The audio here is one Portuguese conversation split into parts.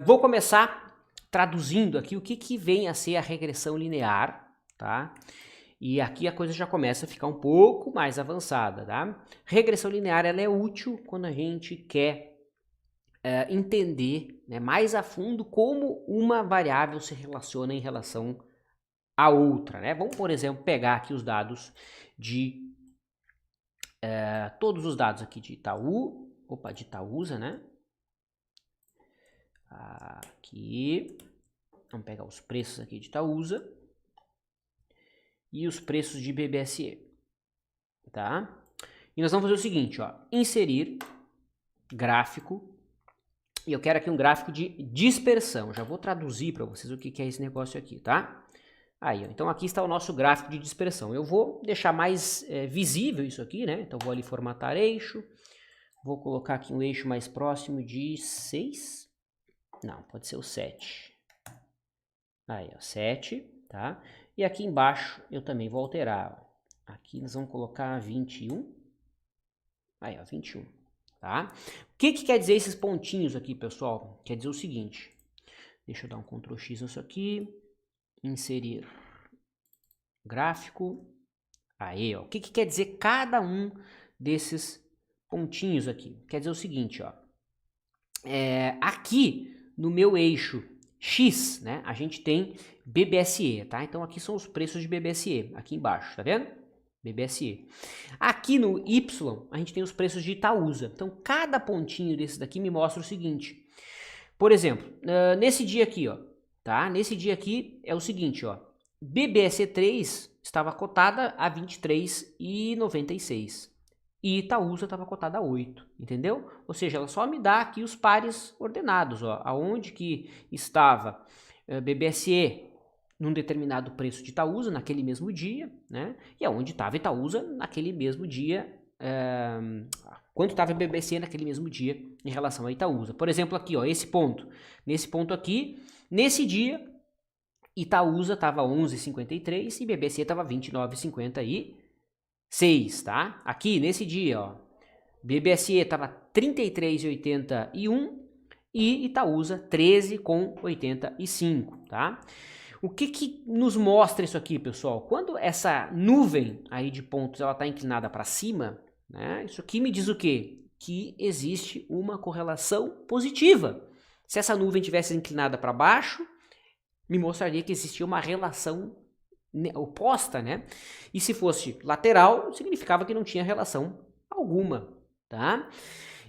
Vou começar traduzindo aqui o que vem a ser a regressão linear, tá? E aqui a coisa já começa a ficar um pouco mais avançada, tá? Regressão linear, ela é útil quando a gente quer entender, né, mais a fundo como uma variável se relaciona em relação a outra, né? Vamos, por exemplo, pegar aqui os dados de todos os dados aqui de de Itaúsa, né? Aqui, vamos pegar os preços aqui de Itaúsa e os preços de BBSE, tá? E nós vamos fazer o seguinte, ó, inserir gráfico, e eu quero aqui um gráfico de dispersão. Já vou traduzir para vocês o que é esse negócio aqui, tá? Aí, ó, então aqui está o nosso gráfico de dispersão. Eu vou deixar mais visível isso aqui, né? Então vou ali formatar eixo, vou colocar aqui um eixo mais próximo de 6. Não, pode ser o 7. Aí, ó, 7, tá? E aqui embaixo eu também vou alterar. Ó. Aqui nós vamos colocar 21. Aí, ó, 21, tá? O que quer dizer esses pontinhos aqui, pessoal? Quer dizer o seguinte. Deixa eu dar um Ctrl X nisso aqui. Inserir gráfico. Aí, ó. O que quer dizer cada um desses pontinhos aqui? Quer dizer o seguinte, ó. Aqui no meu eixo X, né, a gente tem BBSE, tá? Então aqui são os preços de BBSE, aqui embaixo, tá vendo? BBSE. Aqui no Y, a gente tem os preços de Itaúsa. Então cada pontinho desses daqui me mostra o seguinte. Por exemplo, nesse dia aqui, ó, tá? Nesse dia aqui é o seguinte, ó. BBSE3 estava cotada a 23,96. E Itaúsa estava cotada a 8, entendeu? Ou seja, ela só me dá aqui os pares ordenados, ó, aonde que estava BBSE num determinado preço de Itaúsa naquele mesmo dia, né? E aonde estava Itaúsa naquele mesmo dia, quanto estava BBSE naquele mesmo dia em relação a Itaúsa. Por exemplo, aqui, ó, esse ponto. Nesse ponto aqui, nesse dia, Itaúsa estava 11,53 e BBSE estava 29,56. 6, tá? Aqui, nesse dia, ó, BBSE estava 33,81 e Itaúsa 13,85, tá? O que nos mostra isso aqui, pessoal? Quando essa nuvem aí de pontos ela está inclinada para cima, né? Isso aqui me diz o quê? Que existe uma correlação positiva. Se essa nuvem tivesse inclinada para baixo, me mostraria que existia uma relação oposta, né? E se fosse lateral, significava que não tinha relação alguma, tá?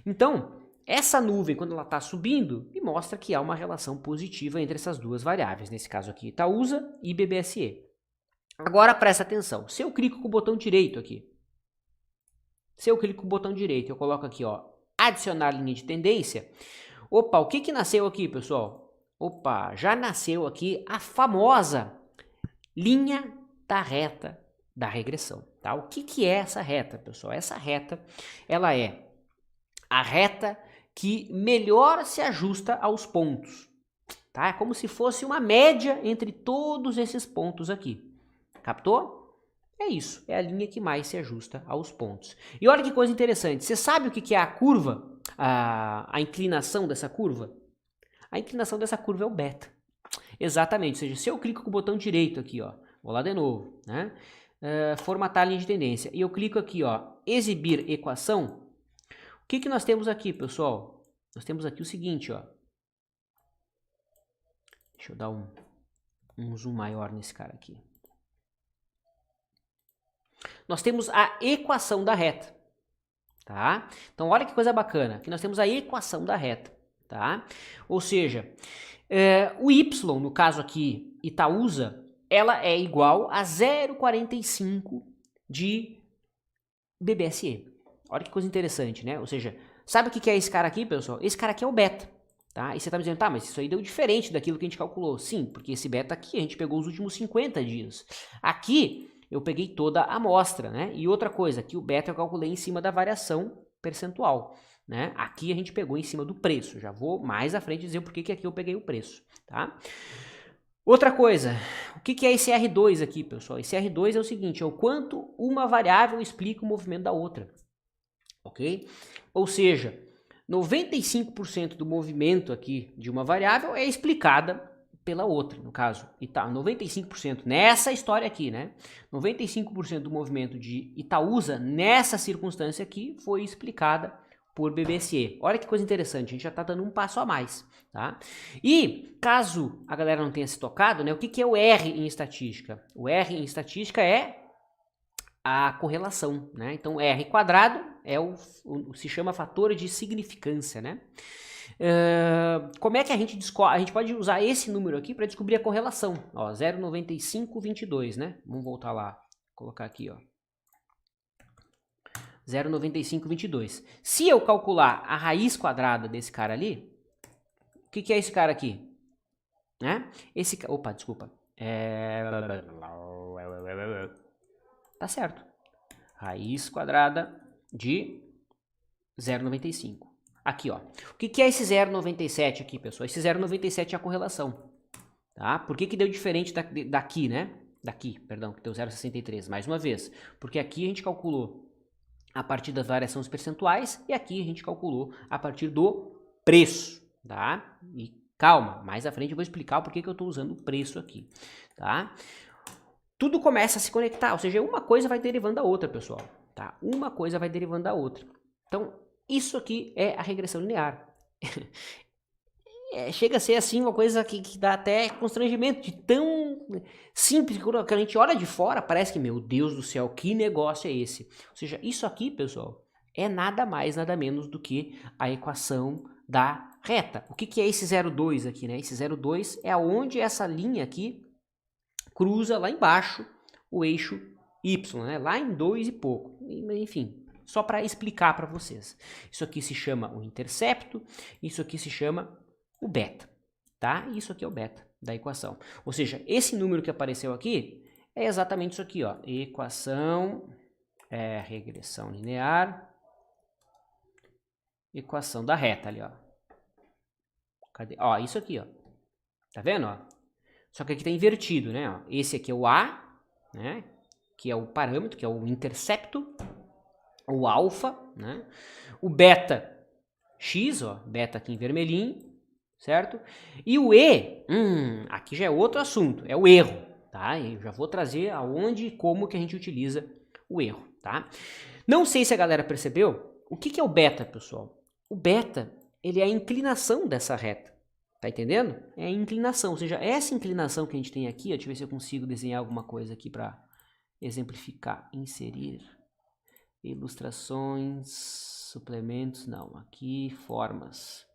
Então, essa nuvem, quando ela está subindo, me mostra que há uma relação positiva entre essas duas variáveis, nesse caso aqui, Itaúsa e BBSE. Agora, presta atenção, se eu clico com o botão direito aqui, eu coloco aqui, ó, adicionar linha de tendência. Opa, o que nasceu aqui, pessoal? Opa, já nasceu aqui a famosa linha da reta da regressão, tá? O que é essa reta, pessoal? Essa reta, ela é a reta que melhor se ajusta aos pontos, tá? É como se fosse uma média entre todos esses pontos aqui, captou? É isso, é a linha que mais se ajusta aos pontos. E olha que coisa interessante, você sabe o que é a curva, a inclinação dessa curva? A inclinação dessa curva é o beta. Exatamente, ou seja, se eu clico com o botão direito aqui, ó, vou lá de novo, né? Formatar a linha de tendência, e eu clico aqui, ó, exibir equação, o que nós temos aqui, pessoal? Nós temos aqui o seguinte, ó, deixa eu dar um zoom maior nesse cara aqui. Nós temos a equação da reta, tá? Então olha que coisa bacana, aqui nós temos a equação da reta, tá? Ou seja, o Y, no caso aqui, Itaúsa, ela é igual a 0,45 de BBSE. Olha que coisa interessante, né? Ou seja, sabe o que é esse cara aqui, pessoal? Esse cara aqui é o beta, tá? E você tá me dizendo, tá, mas isso aí deu diferente daquilo que a gente calculou. Sim, porque esse beta aqui a gente pegou os últimos 50 dias. Aqui eu peguei toda a amostra, né? E outra coisa, aqui o beta eu calculei em cima da variação percentual, né? Aqui a gente pegou em cima do preço. Já vou mais à frente dizer por que aqui eu peguei o preço, tá? Outra coisa, o que é esse R2 aqui, pessoal? Esse R2 é o seguinte, é o quanto uma variável explica o movimento da outra, ok? Ou seja, 95% do movimento aqui de uma variável é explicada pela outra, no caso, 95% nessa história aqui, né? 95% do movimento de Itaúsa nessa circunstância aqui foi explicada por BBSE. Olha que coisa interessante, a gente já está dando um passo a mais, tá? E caso a galera não tenha se tocado, né? O que é o R em estatística? O R em estatística é a correlação, né? Então R quadrado é se chama fator de significância, né? Como é que a gente descobre? A gente pode usar esse número aqui para descobrir a correlação. Ó, 0,9522, né? Vamos voltar lá, vou colocar aqui, ó. 0,9522. Se eu calcular a raiz quadrada desse cara ali, o que é esse cara aqui? Né? Opa, desculpa. Tá certo. Raiz quadrada de 0,95. Aqui, ó. O que é esse 0,97 aqui, pessoal? Esse 0,97 é a correlação. Tá? Por que deu diferente daqui, né? Daqui, perdão, que deu 0,63. Mais uma vez. Porque aqui a gente calculou a partir das variações percentuais e aqui a gente calculou a partir do preço, tá? E calma, mais à frente eu vou explicar o porquê que eu estou usando o preço aqui, tá? Tudo começa a se conectar, ou seja, uma coisa vai derivando da outra, pessoal, tá? Uma coisa vai derivando da outra. Então, isso aqui é a regressão linear. Chega a ser assim uma coisa que dá até constrangimento, de tão simples, que a gente olha de fora, parece que, meu Deus do céu, que negócio é esse? Ou seja, isso aqui, pessoal, é nada mais, nada menos do que a equação da reta. O que é esse 0,2 aqui, né? Esse 0,2 é onde essa linha aqui cruza lá embaixo o eixo Y, né? Lá em 2 e pouco. Enfim, só para explicar para vocês. Isso aqui se chama o intercepto, isso aqui se chama o beta, tá? Isso aqui é o beta da equação. Ou seja, esse número que apareceu aqui é exatamente isso aqui, ó. Equação, regressão linear, equação da reta ali, ó. Cadê? Ó, isso aqui, ó. Tá vendo, ó? Só que aqui tá invertido, né? Ó. Esse aqui é o A, né? Que é o parâmetro, que é o intercepto, o alfa, né? O beta X, ó, beta aqui em vermelhinho, certo? E o E, aqui já é outro assunto, é o erro, tá? Eu já vou trazer aonde e como que a gente utiliza o erro, tá? Não sei se a galera percebeu, o que é o beta, pessoal? O beta, ele é a inclinação dessa reta, tá entendendo? É a inclinação, ou seja, essa inclinação que a gente tem aqui, ó, deixa eu ver se eu consigo desenhar alguma coisa aqui para exemplificar, inserir, ilustrações, suplementos, não, aqui, formas.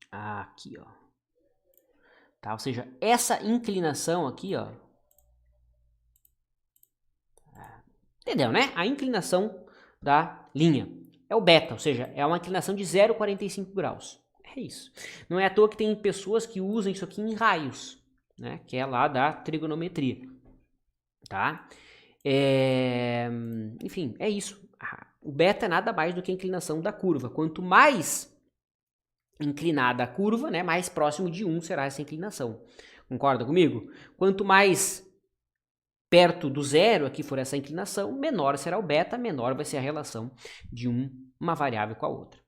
Aqui, ó. Tá? Ou seja, essa inclinação aqui, ó. Entendeu, né? A inclinação da linha. É o beta, ou seja, é uma inclinação de 0,45 graus. É isso. Não é à toa que tem pessoas que usam isso aqui em raios, né? Que é lá da trigonometria. Tá? Enfim, é isso. O beta é nada mais do que a inclinação da curva. Quanto mais inclinada a curva, né, mais próximo de 1 será essa inclinação. Concorda comigo? Quanto mais perto do zero aqui for essa inclinação, menor será o beta, menor vai ser a relação de uma variável com a outra.